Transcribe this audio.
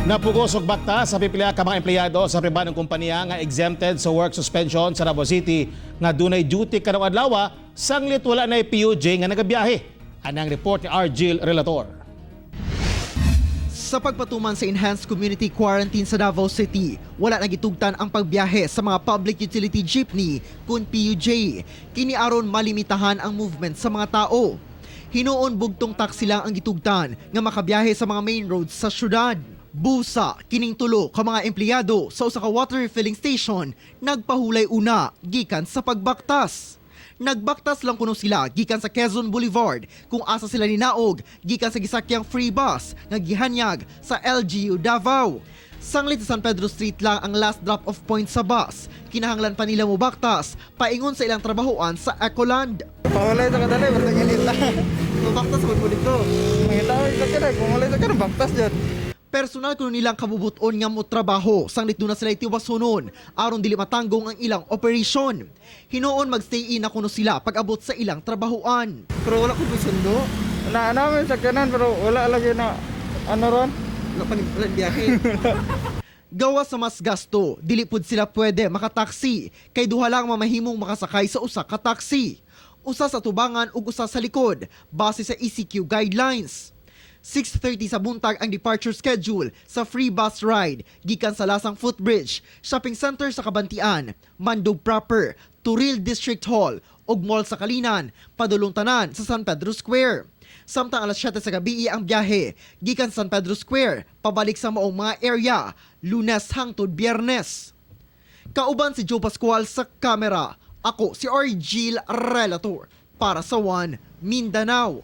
Napugos og bakta sa pipila ka mga empleyado sa pribadong kompanya nga exempted sa work suspension sa Davao City nga dunay duty kadang adlaw sanglit wala na PUJ nga nagabiyahe. Anang report ni Argil Relator. Sa pagpatuman sa Enhanced Community Quarantine sa Davao City, wala nagitugtan ang pagbiyahe sa mga public utility jeepney kun PUJ. Kini aron malimitahan ang movement sa mga tao. Hinuon bugtong taxi lang ang gitugtan nga makabiyahe sa mga main roads sa syudad. Busa kining tulo ka mga empleyado sa usa ka water refilling station nagpahulay una gikan sa pagbaktas. Nagbaktas lang kuno sila gikan sa Quezon Boulevard kung asa sila ninaog gikan sa gisakyang free bus nga gihanyag sa LGU Davao. Sanglit sa San Pedro Street lang ang last drop off point sa bus. Kinahanglan pa nila mo baktas paingon sa ilang trabahoan sa Ecoland. Pahulay sa kadali, basta ganit lang. Baktas ko dito. Mangitawag sa kira, kung walay sa kira, baktas dyan. Personal kuno nilang kabubuton nga mo trabaho sanglit na sila itiwasonon aron dili matanggong ang ilang operasyon. Hinuon magstay in na kuno sila pag-abot sa ilang trabahoan. Pero wala ko sundo. Namin sa kanan, pero wala lagi na, ano ron? Napangimpalan biyahe. Gawa sa mas gasto, dili pud sila pwede makataksi kay duha lang mamahimong makasakay sa usa ka taxi. Usa sa tubangan ug usa sa likod base sa ECQ guidelines. 6:30 sa buntag ang departure schedule sa free bus ride gikan sa Lasang Footbridge, shopping center sa Kabantian, Mandog proper, Turil District Hall ug mall sa Kalinan, padulong tanan sa San Pedro Square. Samtang alas 7 sa gabi ang biyahe gikan sa San Pedro Square pabalik sa maong mga area Lunes hangtod Biyernes. Kauban si Joe Pascual sa kamera. Ako si Argil Relator para sa One Mindanao.